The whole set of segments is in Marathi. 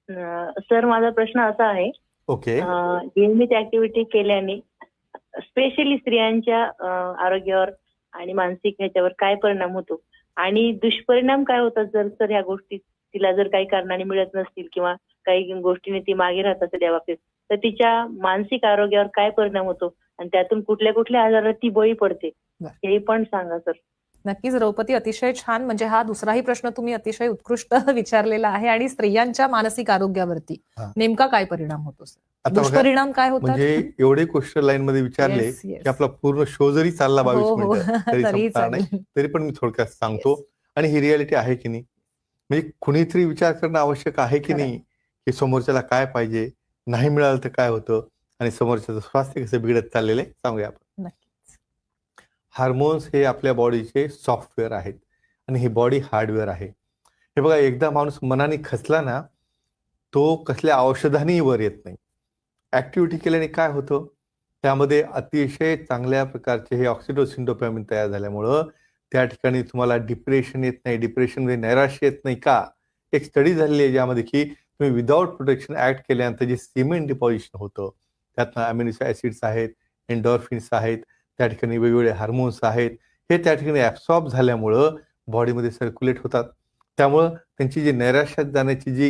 सर, माझा प्रश्न असा आहे. ओके. नियमित ऍक्टिव्हिटी केल्याने स्पेशली स्त्रियांच्या आरोग्यावर आणि मानसिक ह्याच्यावर काय परिणाम होतो आणि दुष्परिणाम काय होतात जर तर ह्या गोष्टी तिला जर काही कारणाने मिळत नसतील किंवा काही गोष्टीने ती मागे राहत असेल त्या बाबतीत, तर तिच्या मानसिक आरोग्यावर काय परिणाम होतो आणि त्यातून कुठल्या कुठल्या आजारात ती बळी पडते हे पण सांगा सर. नक्कीच द्रौपदी, अतिशय छान. म्हणजे हा दुसराही प्रश्न तुम्ही अतिशय उत्कृष्ट विचारलेला आहे. आणि स्त्रियांच्या मानसिक आरोग्यावरती नेमका काय परिणाम होतो, दुष्परिणाम काय होतात? म्हणजे एवढे क्वेश्चन लाईन मध्ये विचारले की आपला पूर्ण शो जरी चालला 22 मिनिटं तरी संपणार नाही, तरी पण मी थोडक्यात सांगतो. आणि ही रियालिटी आहे की नाही, म्हणजे कुणीतरी विचार करणं आवश्यक आहे की नाही की समोरच्याला काय पाहिजे, नाही मिळालं तर काय होतं आणि समोरच्याचं स्वास्थ्य कसं बिघडत चाललेलं आहे सांगूया आपण. हार्मोन्स हे आपल्या बॉडीचे सॉफ्टवेअर आहेत आणि ही बॉडी हार्डवेअर आहे. हे बघा, एकदा माणूस मनाने खचला ना, तो कसल्या औषधानेही वर येत नाही. ऍक्टिव्हिटी केल्याने काय होतं, त्यामध्ये अतिशय चांगल्या प्रकारचे हे ऑक्सिटोसिन, डोपामिन तयार झाल्यामुळं त्या ठिकाणी तुम्हाला डिप्रेशन येत नाही. डिप्रेशनमध्ये नैराश्य येत नाही. का? एक स्टडी झालेली आहे ज्यामध्ये की तुम्ही विदाऊट प्रोटेक्शन ऍक्ट केल्यानंतर जे सिमेंट डिपॉझिशन होतं, त्यातनं अमिनो ऍसिड्स आहेत, एन्डॉर्फिन्स आहेत, त्या ठिकाणी वेगवेगळे हार्मोन्स आहेत, हे त्या ठिकाणी ऍब्सॉर्ब झाल्यामुळं बॉडीमध्ये सर्क्युलेट होतात. त्यामुळं त्यांची जी नैराश्यात जाण्याची जी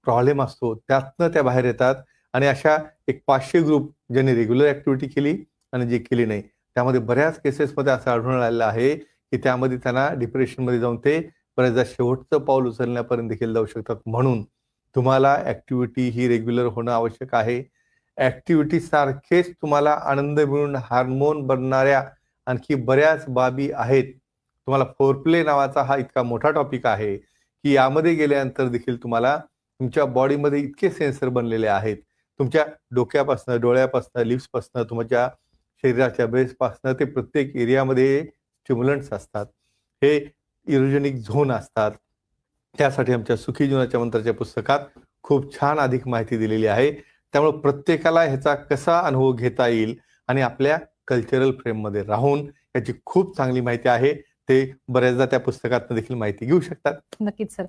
प्रॉब्लेम असतो त्यातनं त्या बाहेर येतात. आणि अशा एक 500 ग्रुप ज्यांनी रेग्युलर ऍक्टिव्हिटी केली आणि जी केली नाही, त्यामध्ये बऱ्याच केसेसमध्ये असं आढळून आलेलं आहे की त्यामध्ये त्यांना डिप्रेशनमध्ये जाऊन ते बऱ्याचदा शेवटचं पाऊल उचलण्यापर्यंत देखील जाऊ शकतात. म्हणून तुम्हाला ऍक्टिव्हिटी ही रेग्युलर होणं आवश्यक आहे. ऍक्टिव्हिटी सारखेच तुम्हाला आनंद मिळून हार्मोन बनणाऱ्या आणखी बऱ्याच बाबी आहेत. तुम्हाला फोरप्ले नावाचा हा इतका मोठा टॉपिक आहे की यामध्ये गेल्यानंतर देखील तुम्हाला तुमच्या बॉडीमध्ये इतके सेन्सर बनलेले आहेत, तुमच्या डोक्यापासनं, डोळ्यापासनं, लिप्सपासनं, तुमच्या शरीराच्या बेसपासनं ते प्रत्येक एरियामध्ये स्टिम्युलंट्स असतात, हे इरोजेनिक झोन असतात. त्यासाठी आमच्या सुखी जीवनाच्या मंत्राच्या पुस्तकात खूप छान अधिक माहिती दिलेली आहे. त्यामुळे प्रत्येकाला ह्याचा कसा अनुभव घेता येईल आणि आपल्या कल्चरल फ्रेममध्ये राहून याची खूप चांगली माहिती आहे. ते बऱ्याचदा त्या पुस्तकातून देखील माहिती घेऊ शकतात. नक्कीच सर.